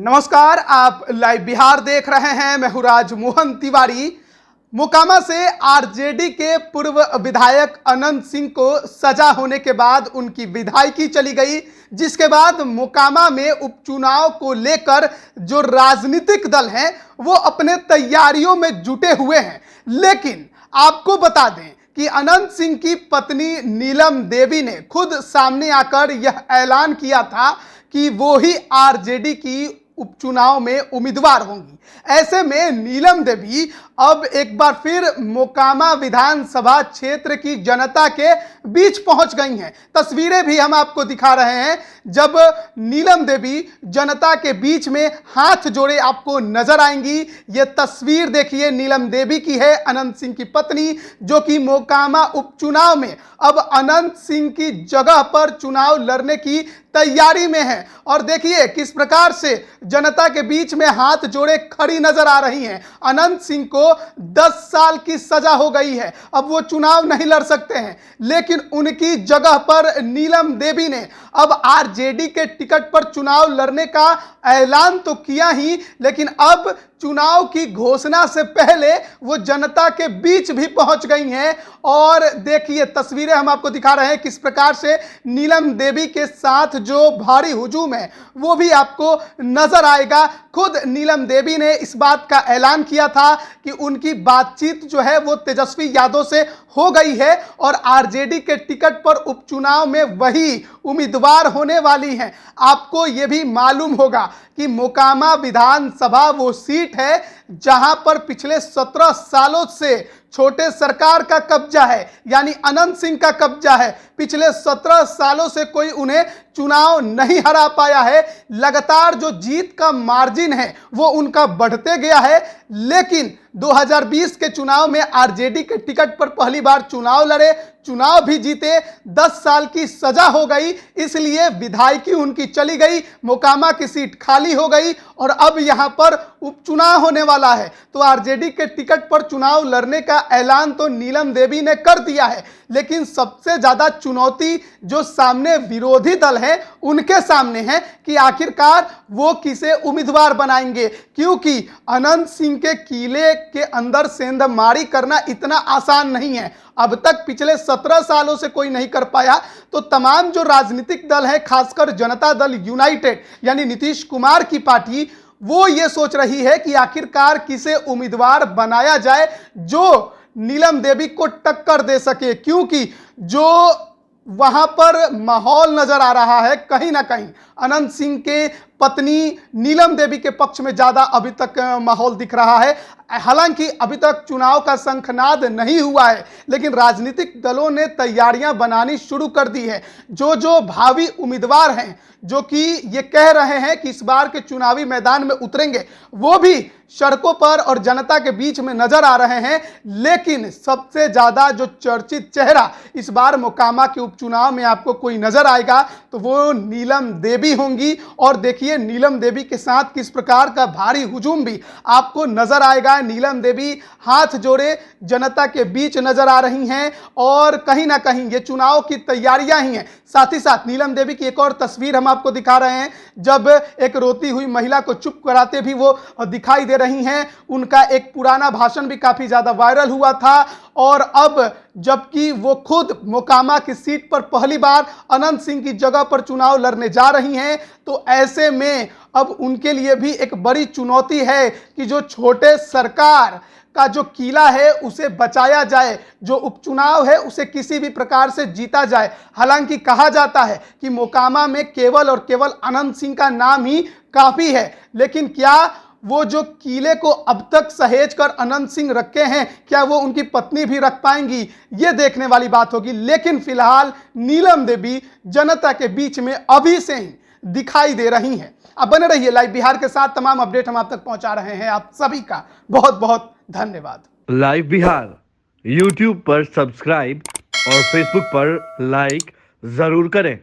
नमस्कार, आप लाइव बिहार देख रहे हैं। मैं हूं राजमोहन तिवारी। मोकामा से आरजेडी के पूर्व विधायक अनंत सिंह को सजा होने के बाद उनकी विधायकी चली गई, जिसके बाद मोकामा में उपचुनाव को लेकर जो राजनीतिक दल हैं वो अपने तैयारियों में जुटे हुए हैं। लेकिन आपको बता दें कि अनंत सिंह की पत्नी नीलम देवी ने खुद सामने आकर यह ऐलान किया था कि वो ही आरजेडी की उपचुनाव में उम्मीदवार होंगी। ऐसे में नीलम देवी अब एक बार फिर मोकामा विधानसभा क्षेत्र की जनता के बीच पहुंच गई हैं। तस्वीरें भी हम आपको दिखा रहे हैं जब नीलम देवी जनता के बीच में हाथ जोड़े आपको नजर आएंगी। ये तस्वीर देखिए, नीलम देवी की है, अनंत सिंह की पत्नी, जो कि मोकामा उपचुनाव में अब अनंत सिंह की जगह पर चुनाव लड़ने की तैयारी में है। और देखिए किस प्रकार से जनता के बीच में हाथ जोड़े खड़ी नजर आ रही हैं। अनंत सिंह को 10 साल की सजा हो गई है, अब वो चुनाव नहीं लड़ सकते हैं, लेकिन उनकी जगह पर नीलम देवी ने अब आरजेडी के टिकट पर चुनाव लड़ने का ऐलान तो किया ही, लेकिन अब चुनाव की घोषणा से पहले वो जनता के बीच भी पहुंच गई हैं। और देखिए तस्वीरें हम आपको दिखा रहे हैं किस प्रकार से नीलम देवी के साथ जो भारी हुजूम है वो भी आपको नजर आएगा। खुद नीलम देवी ने इस बात का ऐलान किया था कि उनकी बातचीत जो है वो तेजस्वी यादव से हो गई है और आरजेडी के टिकट पर उपचुनाव में वही उम्मीदवार होने वाली हैं। आपको ये भी मालूम होगा कि मोकामा विधानसभा वो सीट है जहां पर पिछले 17 सालों से छोटे सरकार का कब्जा है, यानी अनंत सिंह का कब्जा है। पिछले 17 सालों से कोई उन्हें चुनाव नहीं हरा पाया है। लगातार जो जीत का मार्जिन है वो उनका बढ़ते गया है, लेकिन 2020 के चुनाव में आरजेडी के टिकट पर पहली बार चुनाव लड़े, चुनाव भी जीते, 10 साल की सजा हो गई, इसलिए विधायकी उनकी चली गई, मोकामा की सीट खाली हो गई और अब यहां पर उपचुनाव होने वाला है। तो आरजेडी के टिकट पर चुनाव लड़ने का ऐलान तो नीलम देवी ने कर दिया है, लेकिन सबसे ज्यादा चुनौती जो सामने विरोधी दल है उनके सामने है कि आखिरकार वो किसे उम्मीदवार बनाएंगे, क्योंकि अनंत सिंह के किले के अंदर सेंधमारी करना इतना आसान नहीं है। अब तक पिछले 17 सालों से कोई नहीं कर पाया। तो तमाम जो राजनीतिक दल है, खासकर जनता दल यूनाइटेड यानी नीतीश कुमार की पार्टी, वो ये सोच रही है कि आखिरकार किसे उम्मीदवार बनाया जाए जो नीलम देवी को टक्कर दे सके, क्योंकि जो वहां पर माहौल नजर आ रहा है कहीं ना कहीं अनंत सिंह के पत्नी नीलम देवी के पक्ष में ज्यादा अभी तक माहौल दिख रहा है। हालांकि अभी तक चुनाव का शंखनाद नहीं हुआ है, लेकिन राजनीतिक दलों ने तैयारियां बनानी शुरू कर दी है। जो भावी उम्मीदवार हैं जो कि ये कह रहे हैं कि इस बार के चुनावी मैदान में उतरेंगे, वो भी सड़कों पर और जनता के बीच में नजर आ रहे हैं। लेकिन सबसे ज्यादा जो चर्चित चेहरा इस बार मोकामा के उपचुनाव में आपको कोई नजर आएगा तो वो नीलम देवी होंगी। और देखिए नीलम देवी के साथ किस प्रकार का भारी हुजूम भी आपको नजर आएगा। नीलम देवी हाथ जोड़े जनता के बीच नजर आ रही हैं और कहीं ना कहीं ये चुनाव की तैयारियां ही हैं। साथ ही साथ नीलम देवी की एक और तस्वीर हम आपको दिखा रहे हैं, जब एक रोती हुई महिला को चुप कराते भी वो दिखाई दे रही हैं। उनका एक पुराना भाषण भी काफी ज्यादा वायरल हुआ था और अब जबकि वो खुद मोकामा की सीट पर पहली बार अनंत सिंह की जगह पर चुनाव लड़ने जा रही हैं, तो ऐसे में अब उनके लिए भी एक बड़ी चुनौती है कि जो छोटे सरकार का जो किला है उसे बचाया जाए, जो उपचुनाव है उसे किसी भी प्रकार से जीता जाए। हालांकि कहा जाता है कि मोकामा में केवल और केवल अनंत सिंह का नाम ही काफी है, लेकिन क्या वो जो किले को अब तक सहेज कर अनंत सिंह रखे हैं, क्या वो उनकी पत्नी भी रख पाएंगी, ये देखने वाली बात होगी। लेकिन फिलहाल नीलम देवी जनता के बीच में अभी से ही दिखाई दे रही हैं। अब बने रहिए लाइव बिहार के साथ, तमाम अपडेट हम आप तक पहुंचा रहे हैं। आप सभी का बहुत बहुत धन्यवाद। लाइव बिहार यूट्यूब पर सब्सक्राइब और फेसबुक पर लाइक जरूर करें।